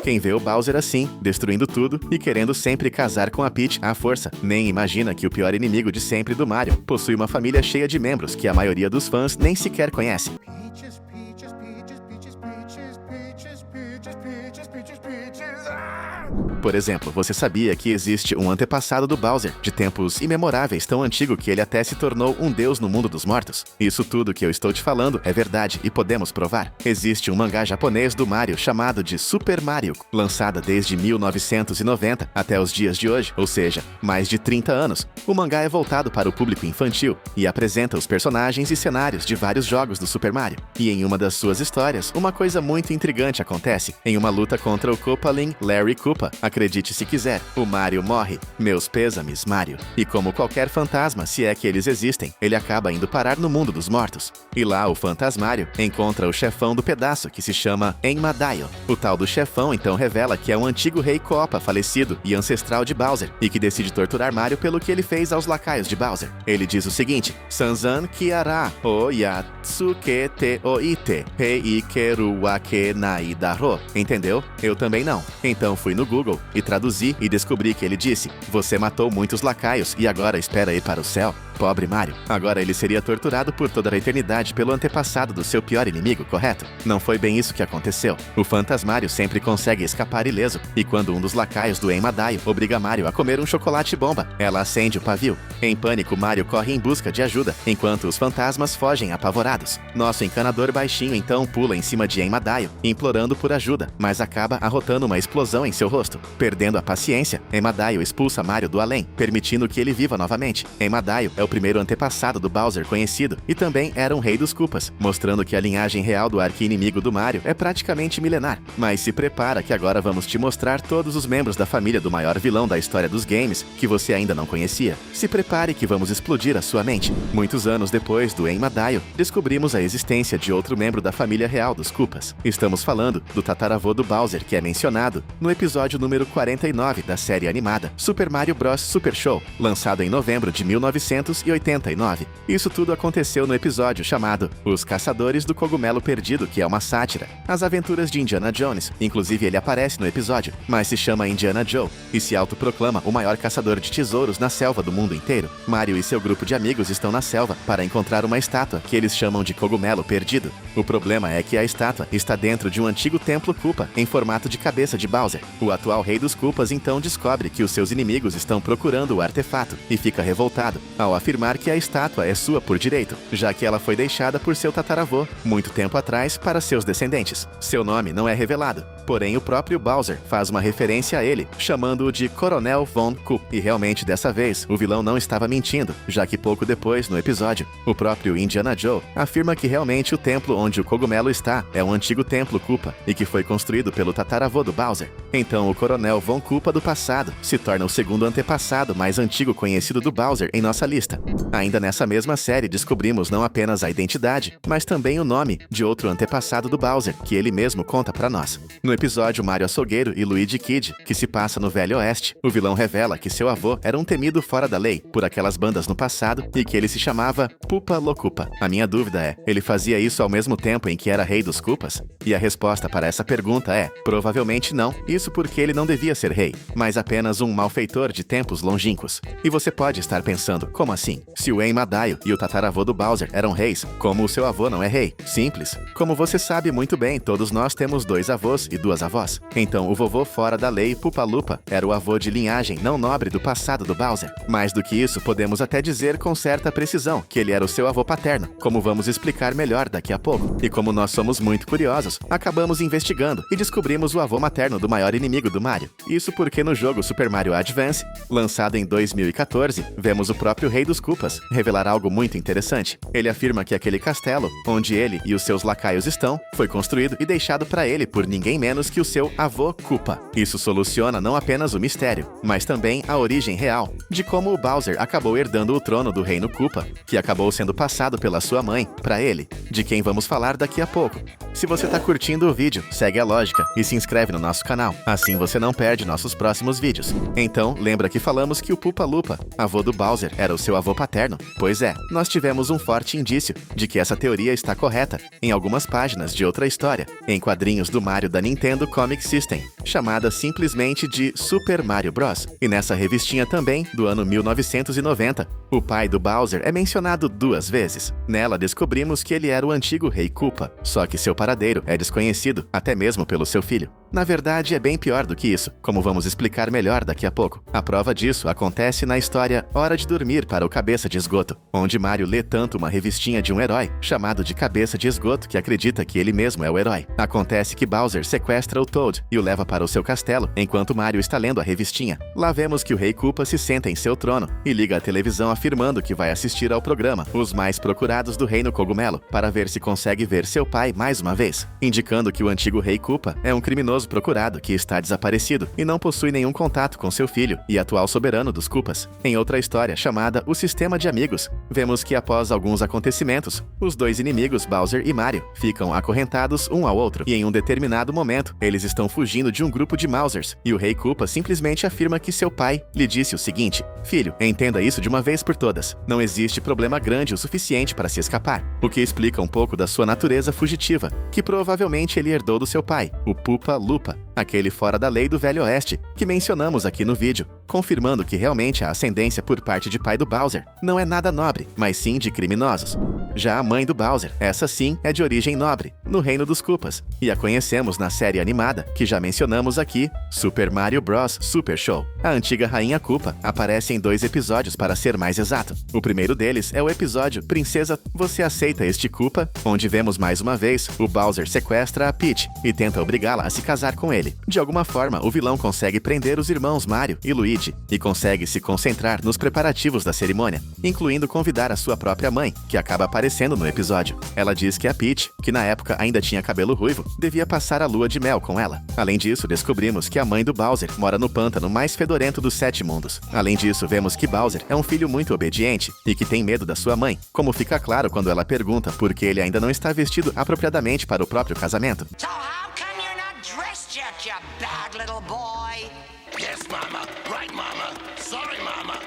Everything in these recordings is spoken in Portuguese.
Quem vê o Bowser assim, destruindo tudo e querendo sempre casar com a Peach à força, nem imagina que o pior inimigo de sempre do Mario possui uma família cheia de membros que a maioria dos fãs nem sequer conhece. Por exemplo, você sabia que existe um antepassado do Bowser, de tempos imemoráveis, tão antigo que ele até se tornou um deus no mundo dos mortos? Isso tudo que eu estou te falando é verdade e podemos provar. Existe um mangá japonês do Mario chamado de Super Mario, lançada desde 1990 até os dias de hoje, ou seja, mais de 30 anos. O mangá é voltado para o público infantil e apresenta os personagens e cenários de vários jogos do Super Mario. E em uma das suas histórias, uma coisa muito intrigante acontece. Em uma luta contra o Koopaling Larry Koopa, acredite se quiser, o Mario morre. Meus pêsames, Mario. E como qualquer fantasma, se é que eles existem, ele acaba indo parar no mundo dos mortos. E lá o Fantasmário encontra o chefão do pedaço, que se chama Enmadaio. O tal do chefão então revela que é um antigo rei Koopa falecido e ancestral de Bowser, e que decide torturar Mario pelo que ele fez aos lacaios de Bowser. Ele diz o seguinte: Sanzan kiara o yatsuke te oite rei keru wa ke nai daro. Entendeu? Eu também não. Então fui no Google e traduzi e descobri que ele disse: você matou muitos lacaios e agora espera ir para o céu? Pobre Mario. Agora ele seria torturado por toda a eternidade pelo antepassado do seu pior inimigo, correto? Não foi bem isso que aconteceu. O Fantasmário sempre consegue escapar ileso, e quando um dos lacaios do Enmadaio obriga Mario a comer um chocolate bomba, ela acende o pavio. Em pânico, Mario corre em busca de ajuda, enquanto os fantasmas fogem apavorados. Nosso encanador baixinho então pula em cima de Enmadaio, implorando por ajuda, mas acaba arrotando uma explosão em seu rosto. Perdendo a paciência, Enmadaio expulsa Mario do além, permitindo que ele viva novamente. Enmadaio é o primeiro antepassado do Bowser conhecido e também era um rei dos Koopas, mostrando que a linhagem real do arqui-inimigo do Mario é praticamente milenar. Mas se prepara que agora vamos te mostrar todos os membros da família do maior vilão da história dos games que você ainda não conhecia. Se prepare que vamos explodir a sua mente. Muitos anos depois do Enmadaio, descobrimos a existência de outro membro da família real dos Koopas. Estamos falando do tataravô do Bowser, que é mencionado no episódio número 49 da série animada Super Mario Bros. Super Show, lançado em novembro de 1989. Isso tudo aconteceu no episódio chamado Os Caçadores do Cogumelo Perdido, que é uma sátira, as aventuras de Indiana Jones. Inclusive ele aparece no episódio, mas se chama Indiana Joe e se autoproclama o maior caçador de tesouros na selva do mundo inteiro. Mario e seu grupo de amigos estão na selva para encontrar uma estátua que eles chamam de Cogumelo Perdido. O problema é que a estátua está dentro de um antigo templo Koopa em formato de cabeça de Bowser. O atual rei dos Koopas então descobre que os seus inimigos estão procurando o artefato e fica revoltado ao afirmar que a estátua é sua por direito, já que ela foi deixada por seu tataravô muito tempo atrás para seus descendentes. Seu nome não é revelado, porém o próprio Bowser faz uma referência a ele, chamando-o de Coronel Von Koop. E realmente dessa vez, o vilão não estava mentindo, já que pouco depois, no episódio, o próprio Indiana Joe afirma que realmente o templo onde o cogumelo está é um antigo templo Koopa e que foi construído pelo tataravô do Bowser. Então o Coronel Von Koopa do passado se torna o segundo antepassado mais antigo conhecido do Bowser em nossa lista. Ainda nessa mesma série descobrimos não apenas a identidade, mas também o nome de outro antepassado do Bowser, que ele mesmo conta pra nós. No episódio Mario Açougueiro e Luigi Kid, que se passa no Velho Oeste, o vilão revela que seu avô era um temido fora da lei por aquelas bandas no passado e que ele se chamava Pupa Locupa. A minha dúvida é, ele fazia isso ao mesmo tempo em que era rei dos Koopas? E a resposta para essa pergunta é, provavelmente não, isso porque ele não devia ser rei, mas apenas um malfeitor de tempos longínquos. E você pode estar pensando, como assim? Se o Enmadaio e o tataravô do Bowser eram reis, como o seu avô não é rei? Simples. Como você sabe muito bem, todos nós temos dois avós e duas avós. Então, o vovô fora da lei, Pupa-Lupa, era o avô de linhagem não nobre do passado do Bowser. Mais do que isso, podemos até dizer com certa precisão que ele era o seu avô paterno, como vamos explicar melhor daqui a pouco. E como nós somos muito curiosos, acabamos investigando e descobrimos o avô materno do maior inimigo do Mario. Isso porque no jogo Super Mario Advance, lançado em 2014, vemos o próprio rei dos Koopas revelar algo muito interessante. Ele afirma que aquele castelo, onde ele e os seus lacaios estão, foi construído e deixado para ele por ninguém menos que o seu avô Koopa. Isso soluciona não apenas o mistério, mas também a origem real de como o Bowser acabou herdando o trono do reino Koopa, que acabou sendo passado pela sua mãe para ele, de quem vamos falar daqui a pouco. Se você tá curtindo o vídeo, segue a lógica e se inscreve no nosso canal, assim você não perde nossos próximos vídeos. Então, lembra que falamos que o Pupa-Lupa, avô do Bowser, era o seu avô paterno? Pois é, nós tivemos um forte indício de que essa teoria está correta em algumas páginas de outra história, em quadrinhos do Mario da Nintendo. Nintendo Comic System, chamada simplesmente de Super Mario Bros. E nessa revistinha também, do ano 1990, o pai do Bowser é mencionado 2 vezes. Nela descobrimos que ele era o antigo Rei Koopa, só que seu paradeiro é desconhecido, até mesmo pelo seu filho. Na verdade, é bem pior do que isso, como vamos explicar melhor daqui a pouco. A prova disso acontece na história Hora de Dormir para o Cabeça de Esgoto, onde Mario lê tanto uma revistinha de um herói, chamado de Cabeça de Esgoto, que acredita que ele mesmo é o herói. Acontece que Bowser sequestra o Toad e o leva para o seu castelo, enquanto Mario está lendo a revistinha. Lá vemos que o Rei Koopa se senta em seu trono e liga a televisão afirmando que vai assistir ao programa Os Mais Procurados do Reino Cogumelo, para ver se consegue ver seu pai mais uma vez, indicando que o antigo Rei Koopa é um criminoso procurado que está desaparecido e não possui nenhum contato com seu filho e atual soberano dos Koopas. Em outra história chamada O Sistema de Amigos, vemos que após alguns acontecimentos, os 2 inimigos, Bowser e Mario, ficam acorrentados um ao outro e em um determinado momento, eles estão fugindo de um grupo de Mousers e o Rei Koopa simplesmente afirma que seu pai lhe disse o seguinte: "Filho, entenda isso de uma vez por todas. Não existe problema grande o suficiente para se escapar", o que explica um pouco da sua natureza fugitiva, que provavelmente ele herdou do seu pai, o Pupa Lupa, aquele fora da lei do Velho Oeste, que mencionamos aqui no vídeo, confirmando que realmente a ascendência por parte de pai do Bowser não é nada nobre, mas sim de criminosos. Já a mãe do Bowser, essa sim é de origem nobre, no Reino dos Koopas, e a conhecemos na série animada, que já mencionamos aqui, Super Mario Bros. Super Show. A antiga Rainha Koopa aparece em 2 episódios para ser mais exato. O primeiro deles é o episódio Princesa, Você Aceita Este Koopa?, onde vemos mais uma vez o Bowser sequestra a Peach e tenta obrigá-la a se casar com ele. De alguma forma, o vilão consegue prender os irmãos Mario e Luigi e consegue se concentrar nos preparativos da cerimônia, incluindo convidar a sua própria mãe, que acaba aparecendo no episódio. Ela diz que a Peach, que na época ainda tinha cabelo ruivo, devia passar a lua de mel com ela. Além disso, descobrimos que a mãe do Bowser mora no pântano mais fedorento dos 7 mundos. Além disso, vemos que Bowser é um filho muito obediente e que tem medo da sua mãe, como fica claro quando ela pergunta por que ele ainda não está vestido apropriadamente para o próprio casamento. So how come you're not dressed yet, you bad little boy? Yes, Mama. Right, Mama. Sorry, Mama.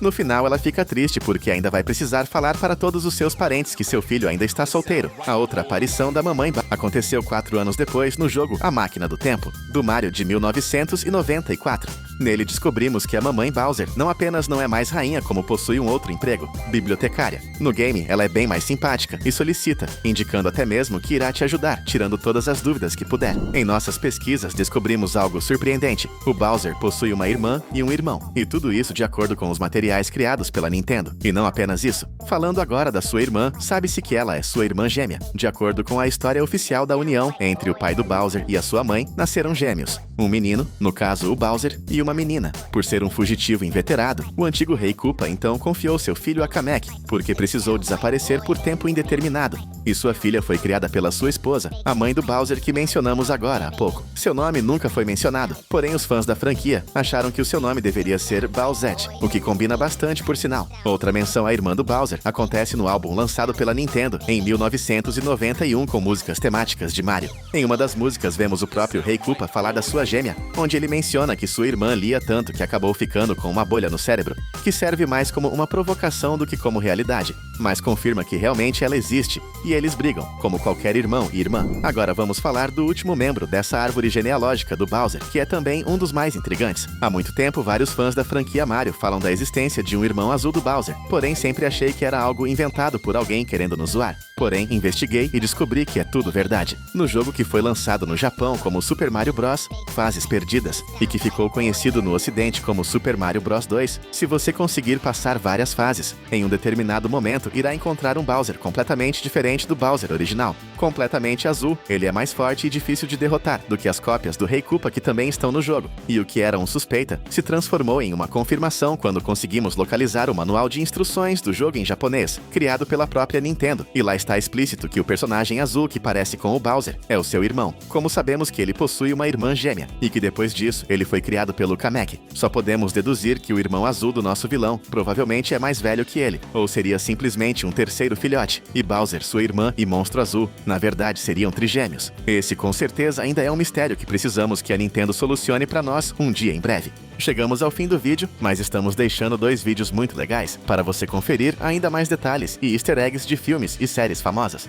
No final, ela fica triste porque ainda vai precisar falar para todos os seus parentes que seu filho ainda está solteiro. A outra aparição da mamãe aconteceu 4 anos depois no jogo A Máquina do Tempo, do Mario de 1994. Nele descobrimos que a mamãe Bowser não apenas não é mais rainha, como possui um outro emprego, bibliotecária. No game, ela é bem mais simpática e solicita, indicando até mesmo que irá te ajudar, tirando todas as dúvidas que puder. Em nossas pesquisas, descobrimos algo surpreendente. O Bowser possui uma irmã e um irmão, e tudo isso de acordo com os materiais criados pela Nintendo. E não apenas isso. Falando agora da sua irmã, sabe-se que ela é sua irmã gêmea. De acordo com a história oficial da união entre o pai do Bowser e a sua mãe, nasceram gêmeos. Um menino, no caso o Bowser, e uma menina. Por ser um fugitivo inveterado, o antigo Rei Koopa então confiou seu filho a Kamek, porque precisou desaparecer por tempo indeterminado. E sua filha foi criada pela sua esposa, a mãe do Bowser que mencionamos agora há pouco. Seu nome nunca foi mencionado, porém os fãs da franquia acharam que o seu nome deveria ser Bowsette, o que combina bastante por sinal. Outra menção à irmã do Bowser acontece no álbum lançado pela Nintendo em 1991 com músicas temáticas de Mario. Em uma das músicas vemos o próprio Rei Koopa falar da sua gêmea, onde ele menciona que sua irmã lia tanto que acabou ficando com uma bolha no cérebro, que serve mais como uma provocação do que como realidade, mas confirma que realmente ela existe, e eles brigam, como qualquer irmão e irmã. Agora vamos falar do último membro dessa árvore genealógica do Bowser, que é também um dos mais intrigantes. Há muito tempo, vários fãs da franquia Mario falam da existência de um irmão azul do Bowser, porém sempre achei que era algo inventado por alguém querendo nos zoar. Porém, investiguei e descobri que é tudo verdade. No jogo que foi lançado no Japão como Super Mario Bros. Fases Perdidas, e que ficou conhecido no ocidente como Super Mario Bros. 2, se você conseguir passar várias fases, em um determinado momento irá encontrar um Bowser completamente diferente do Bowser original. Completamente azul, ele é mais forte e difícil de derrotar do que as cópias do Rei Koopa que também estão no jogo. E o que era um suspeita, se transformou em uma confirmação quando conseguimos localizar o manual de instruções do jogo em japonês, criado pela própria Nintendo, e lá está explícito que o personagem azul que parece com o Bowser é o seu irmão. Como sabemos que ele possui uma irmã gêmea, e que depois disso ele foi criado pelo Kamek, só podemos deduzir que o irmão azul do nosso vilão provavelmente é mais velho que ele, ou seria simplesmente um terceiro filhote, e Bowser, sua irmã e Monstro Azul, na verdade seriam trigêmeos. Esse com certeza ainda é um mistério que precisamos que a Nintendo solucione para nós um dia em breve. Chegamos ao fim do vídeo, mas estamos deixando 2 vídeos muito legais para você conferir ainda mais detalhes e easter eggs de filmes e séries famosas.